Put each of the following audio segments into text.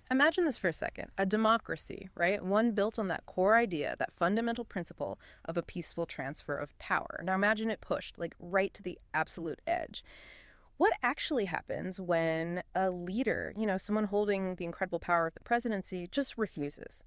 Imagine this for a second. A democracy, right? One built on that core idea, that fundamental principle of a peaceful transfer of power. Now imagine it pushed, like, right to the absolute edge. What actually happens when a leader, someone holding the incredible power of the presidency, just refuses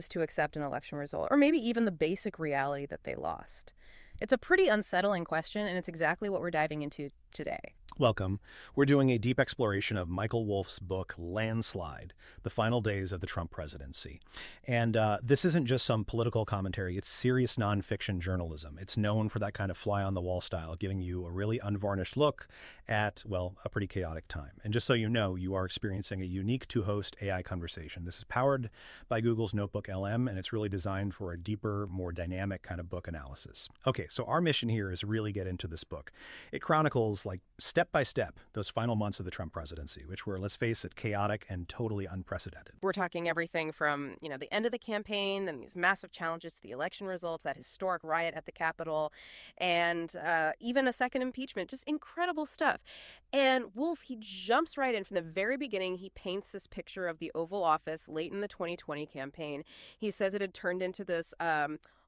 to accept an election result, or maybe even the basic reality that they lost? It's a pretty unsettling question, and it's exactly what we're diving into today. Welcome. We're doing a deep exploration of Michael Wolff's book, Landslide, The Final Days of the Trump Presidency. And this isn't just some political commentary. It's serious nonfiction journalism. It's known for that kind of fly-on-the-wall style, giving you a really unvarnished look at, well, a pretty chaotic time. And just so you know, you are experiencing a unique two-host AI conversation. This is powered by Google's NotebookLM, and it's really designed for a deeper, more dynamic kind of book analysis. Okay, so our mission here is really get into this book. It chronicles, like, step by step, those final months of the Trump presidency, which were, let's face it, chaotic and totally unprecedented. We're talking everything from, the end of the campaign, then these massive challenges to the election results, that historic riot at the Capitol, and even a second impeachment. Just incredible stuff. And Wolff, he jumps right in from the very beginning. He paints this picture of the Oval Office late in the 2020 campaign. He says it had turned into this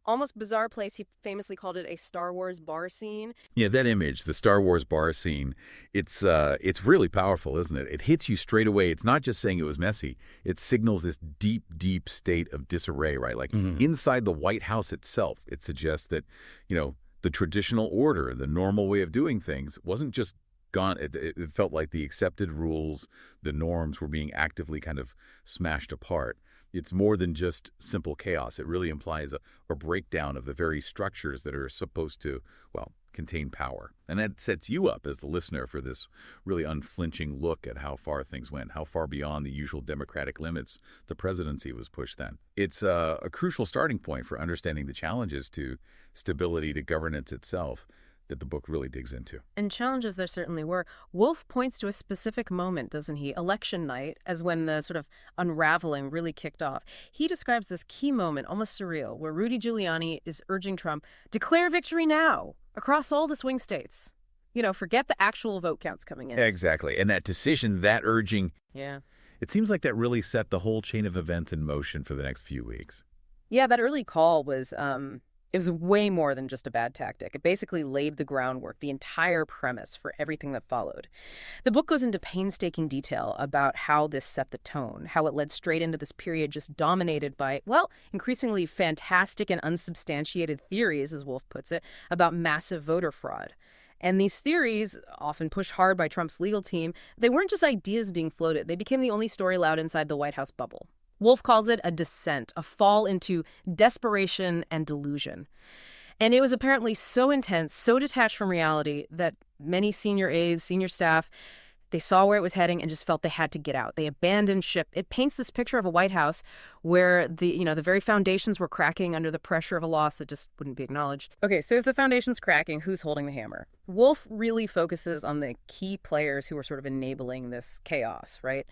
almost bizarre place. He famously called it a Star Wars bar scene. Yeah, that image, the Star Wars bar scene, it's really powerful, isn't it? It hits you straight away. It's not just saying it was messy. It signals this deep, deep state of disarray, right? Like inside the White House itself, it suggests that, the traditional order, the normal way of doing things wasn't just gone. It felt like the accepted rules, the norms were being actively kind of smashed apart. It's more than just simple chaos. It really implies a breakdown of the very structures that are supposed to, well, contain power. And that sets you up as the listener for this really unflinching look at how far things went, how far beyond the usual democratic limits the presidency was pushed then. It's a crucial starting point for understanding the challenges to stability, to governance itself, that the book really digs into. And challenges there certainly were. Wolff points to a specific moment, doesn't he? Election night, as when the sort of unraveling really kicked off. He describes this key moment, almost surreal, where Rudy Giuliani is urging Trump, declare victory now, across all the swing states. Forget the actual vote counts coming in. Exactly. And that decision, that urging, yeah, it seems like that really set the whole chain of events in motion for the next few weeks. Yeah, that early call was it was way more than just a bad tactic. It basically laid the groundwork, the entire premise for everything that followed. The book goes into painstaking detail about how this set the tone, how it led straight into this period just dominated by, well, increasingly fantastic and unsubstantiated theories, as Wolff puts it, about massive voter fraud. And these theories, often pushed hard by Trump's legal team, they weren't just ideas being floated. They became the only story allowed inside the White House bubble. Wolff calls it a descent, a fall into desperation and delusion. And it was apparently so intense, so detached from reality that many senior aides, senior staff, they saw where it was heading and just felt they had to get out. They abandoned ship. It paints this picture of a White House where the very foundations were cracking under the pressure of a loss that just wouldn't be acknowledged. Okay, so if the foundation's cracking, who's holding the hammer? Wolff really focuses on the key players who were sort of enabling this chaos, right?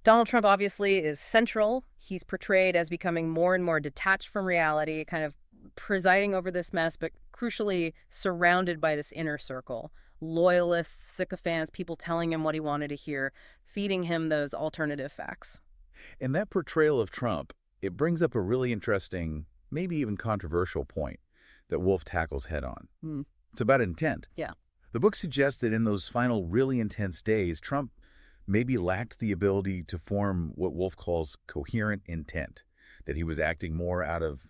Donald Trump obviously is central. He's portrayed as becoming more and more detached from reality, kind of presiding over this mess, but crucially surrounded by this inner circle. Loyalists, sycophants, people telling him what he wanted to hear, feeding him those alternative facts. And that portrayal of Trump, it brings up a really interesting, maybe even controversial point that Wolff tackles head on. It's about intent. Yeah. The book suggests that in those final really intense days, Trump maybe lacked the ability to form what Wolff calls coherent intent, that he was acting more out of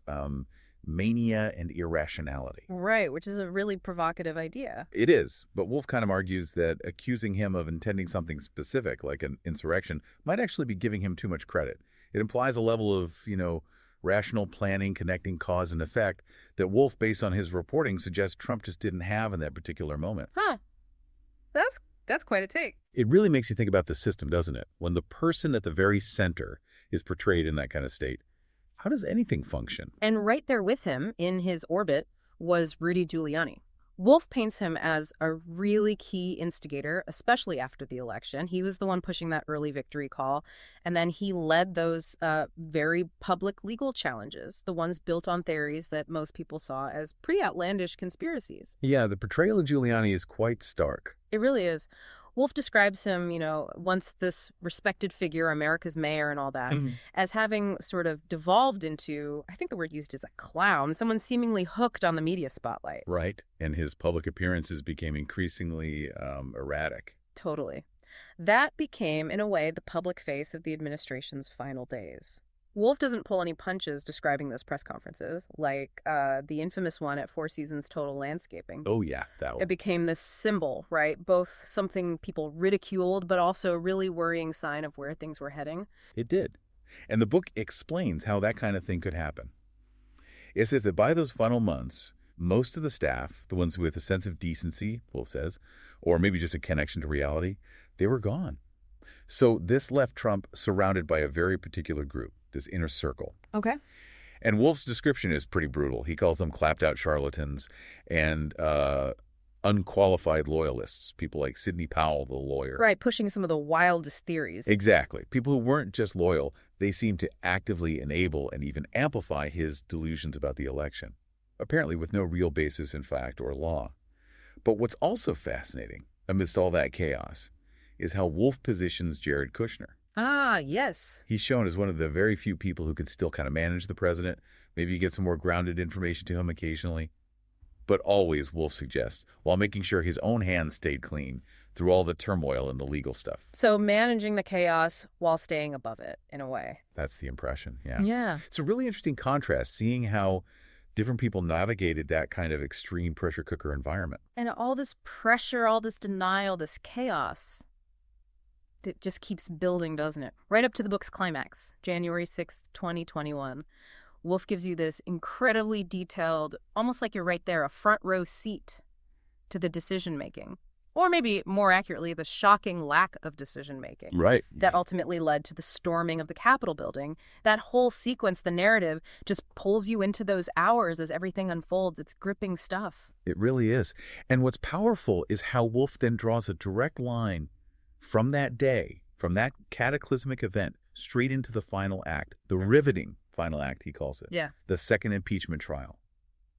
mania and irrationality. Right, which is a really provocative idea. It is, but Wolff kind of argues that accusing him of intending something specific, like an insurrection, might actually be giving him too much credit. It implies a level of, rational planning, connecting cause and effect that Wolff, based on his reporting, suggests Trump just didn't have in that particular moment. Huh. That's quite a take. It really makes you think about the system, doesn't it? When the person at the very center is portrayed in that kind of state, how does anything function? And right there with him, in his orbit, was Rudy Giuliani. Wolff paints him as a really key instigator, especially after the election. He was the one pushing that early victory call, and then he led those very public legal challenges, the ones built on theories that most people saw as pretty outlandish conspiracies. Yeah, the portrayal of Giuliani is quite stark. It really is. Wolff describes him, once this respected figure, America's mayor and all that, as having sort of devolved into, I think the word used is a clown, someone seemingly hooked on the media spotlight. Right. And his public appearances became increasingly erratic. Totally. That became, in a way, the public face of the administration's final days. Wolff doesn't pull any punches describing those press conferences, like the infamous one at Four Seasons Total Landscaping. Oh, yeah, that It one. became this symbol, right? Both something people ridiculed, but also a really worrying sign of where things were heading. It did. And the book explains how that kind of thing could happen. It says that by those final months, most of the staff, the ones with a sense of decency, Wolff says, or maybe just a connection to reality, they were gone. So this left Trump surrounded by a very particular group, this inner circle. Okay. And Wolff's description is pretty brutal. He calls them clapped-out charlatans and unqualified loyalists, people like Sidney Powell, the lawyer. Right, pushing some of the wildest theories. Exactly. People who weren't just loyal, they seemed to actively enable and even amplify his delusions about the election, apparently with no real basis in fact or law. But what's also fascinating, amidst all that chaos, is how Wolff positions Jared Kushner. Ah, yes. He's shown as one of the very few people who could still kind of manage the president. Maybe you get some more grounded information to him occasionally. But always, Wolff suggests, while making sure his own hands stayed clean through all the turmoil and the legal stuff. So managing the chaos while staying above it, in a way. That's the impression, yeah. Yeah. It's a really interesting contrast, seeing how different people navigated that kind of extreme pressure cooker environment. And all this pressure, all this denial, this chaos, it just keeps building, doesn't it? Right up to the book's climax, January 6th, 2021. Wolff gives you this incredibly detailed, almost like you're right there, a front row seat to the decision-making. Or maybe, more accurately, the shocking lack of decision-making. Right. That ultimately led to the storming of the Capitol building. That whole sequence, the narrative, just pulls you into those hours as everything unfolds. It's gripping stuff. It really is. And what's powerful is how Wolff then draws a direct line from that day, from that cataclysmic event, straight into the final act, the riveting final act, he calls it. Yeah. The second impeachment trial.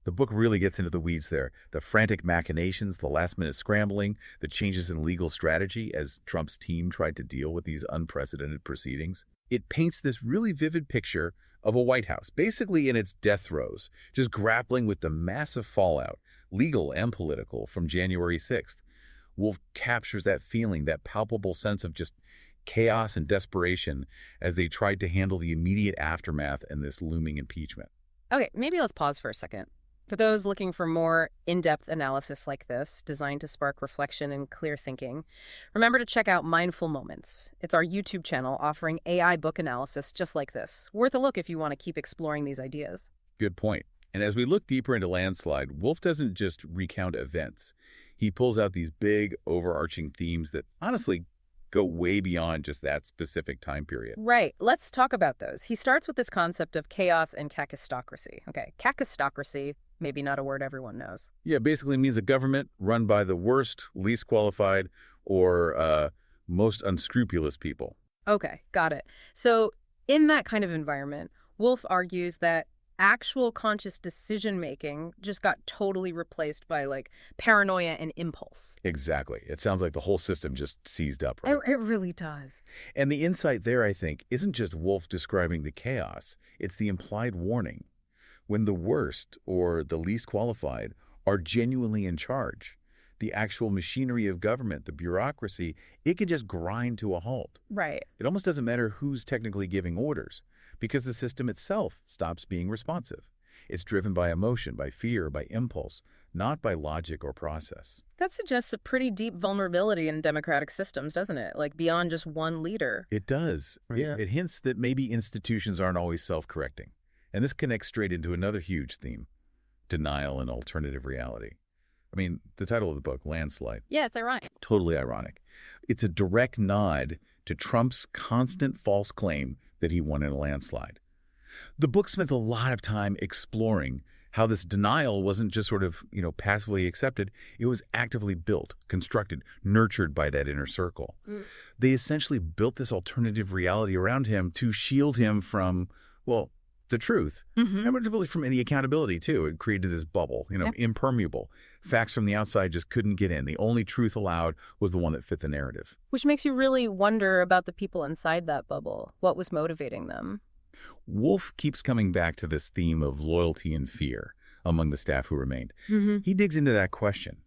The book really gets into the weeds there. The frantic machinations, the last-minute scrambling, the changes in legal strategy as Trump's team tried to deal with these unprecedented proceedings. It paints this really vivid picture of a White House, basically in its death throes, just grappling with the massive fallout, legal and political, from January 6th. Wolff captures that feeling, that palpable sense of just chaos and desperation as they tried to handle the immediate aftermath and this looming impeachment. Okay, maybe let's pause for a second. For those looking for more in-depth analysis like this, designed to spark reflection and clear thinking, remember to check out Mindful Moments. It's our YouTube channel offering AI book analysis just like this. Worth a look if you want to keep exploring these ideas. Good point. And as we look deeper into Landslide, Wolff doesn't just recount events. He pulls out these big, overarching themes that honestly go way beyond just that specific time period. Right. Let's talk about those. He starts with this concept of chaos and kakistocracy. Okay, kakistocracy, maybe not a word everyone knows. Yeah, basically means a government run by the worst, least qualified, or most unscrupulous people. Okay, got it. So in that kind of environment, Wolff argues that actual conscious decision-making just got totally replaced by, like, paranoia and impulse. Exactly. It sounds like the whole system just seized up, right? It really does. And the insight there, I think, isn't just Wolff describing the chaos. It's the implied warning. When the worst, or the least qualified, are genuinely in charge, the actual machinery of government, the bureaucracy, it can just grind to a halt. Right. It almost doesn't matter who's technically giving orders, because the system itself stops being responsive. It's driven by emotion, by fear, by impulse, not by logic or process. That suggests a pretty deep vulnerability in democratic systems, doesn't it? Like, beyond just one leader. It does. Yeah. It hints that maybe institutions aren't always self-correcting. And this connects straight into another huge theme, denial and alternative reality. I mean, the title of the book, Landslide. Yeah, it's ironic. Totally ironic. It's a direct nod to Trump's constant false claim that he won in a landslide. The book spends a lot of time exploring how this denial wasn't just sort of, passively accepted. It was actively built, constructed, nurtured by that inner circle. They essentially built this alternative reality around him to shield him from, well, the truth, Mm-hmm. and particularly from any accountability, too. It created this bubble, Yep. impermeable. Facts from the outside just couldn't get in. The only truth allowed was the one that fit the narrative. Which makes you really wonder about the people inside that bubble. What was motivating them? Wolff keeps coming back to this theme of loyalty and fear among the staff who remained. Mm-hmm. He digs into that question.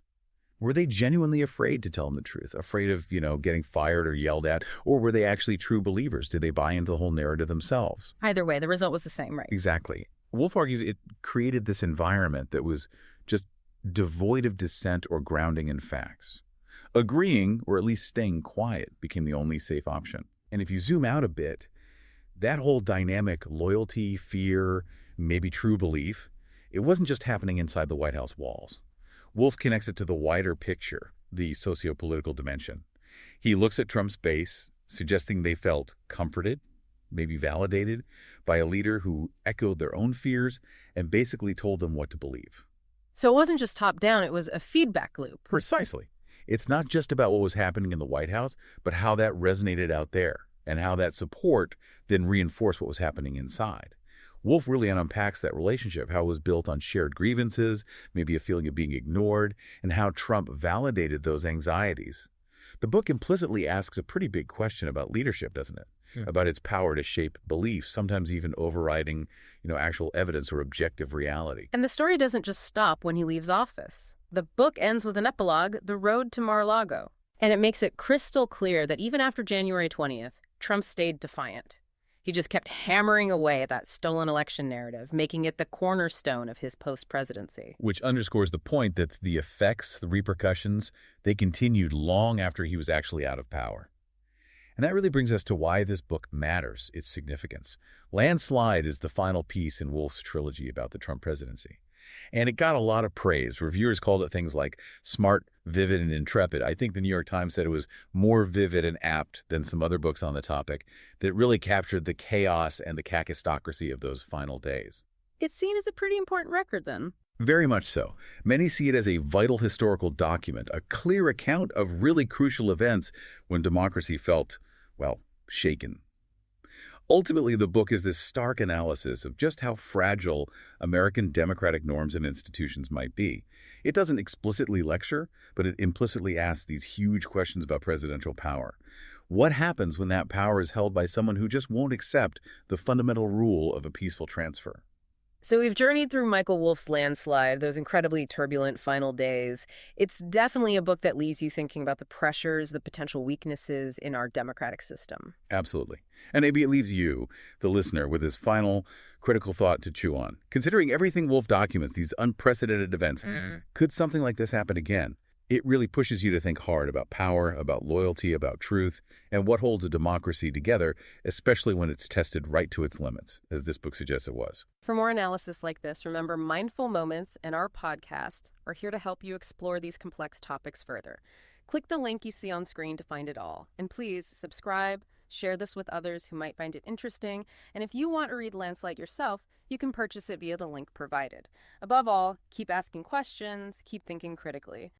Were they genuinely afraid to tell him the truth? Afraid of, getting fired or yelled at? Or were they actually true believers? Did they buy into the whole narrative themselves? Either way, the result was the same, right? Exactly. Wolff argues it created this environment that was just devoid of dissent or grounding in facts. Agreeing, or at least staying quiet, became the only safe option. And if you zoom out a bit, that whole dynamic, loyalty, fear, maybe true belief, it wasn't just happening inside the White House walls. Wolff connects it to the wider picture, the socio-political dimension. He looks at Trump's base, suggesting they felt comforted, maybe validated, by a leader who echoed their own fears and basically told them what to believe. So it wasn't just top-down, it was a feedback loop. Precisely. It's not just about what was happening in the White House, but how that resonated out there, and how that support then reinforced what was happening inside. Wolff really unpacks that relationship, how it was built on shared grievances, maybe a feeling of being ignored, and how Trump validated those anxieties. The book implicitly asks a pretty big question about leadership, doesn't it? About its power to shape beliefs, sometimes even overriding, actual evidence or objective reality. And the story doesn't just stop when he leaves office. The book ends with an epilogue, The Road to Mar-a-Lago. And it makes it crystal clear that even after January 20th, Trump stayed defiant. He just kept hammering away at that stolen election narrative, making it the cornerstone of his post-presidency. Which underscores the point that the effects, the repercussions, they continued long after he was actually out of power. And that really brings us to why this book matters, its significance. Landslide is the final piece in Wolff's trilogy about the Trump presidency. And it got a lot of praise. Reviewers called it things like smart, vivid, and intrepid. I think the New York Times said it was more vivid and apt than some other books on the topic that really captured the chaos and the kakistocracy of those final days. It's seen as a pretty important record, then. Very much so. Many see it as a vital historical document, a clear account of really crucial events when democracy felt, shaken. Ultimately, the book is this stark analysis of just how fragile American democratic norms and institutions might be. It doesn't explicitly lecture, but it implicitly asks these huge questions about presidential power. What happens when that power is held by someone who just won't accept the fundamental rule of a peaceful transfer? So we've journeyed through Michael Wolff's Landslide, those incredibly turbulent final days. It's definitely a book that leaves you thinking about the pressures, the potential weaknesses in our democratic system. Absolutely. And maybe it leaves you, the listener, with this final critical thought to chew on. Considering everything Wolff documents, these unprecedented events, could something like this happen again? It really pushes you to think hard about power, about loyalty, about truth, and what holds a democracy together, especially when it's tested right to its limits, as this book suggests it was. For more analysis like this, remember Mindful Moments and our podcasts are here to help you explore these complex topics further. Click the link you see on screen to find it all. And please subscribe, share this with others who might find it interesting, and if you want to read Landslide yourself, you can purchase it via the link provided. Above all, keep asking questions, keep thinking critically.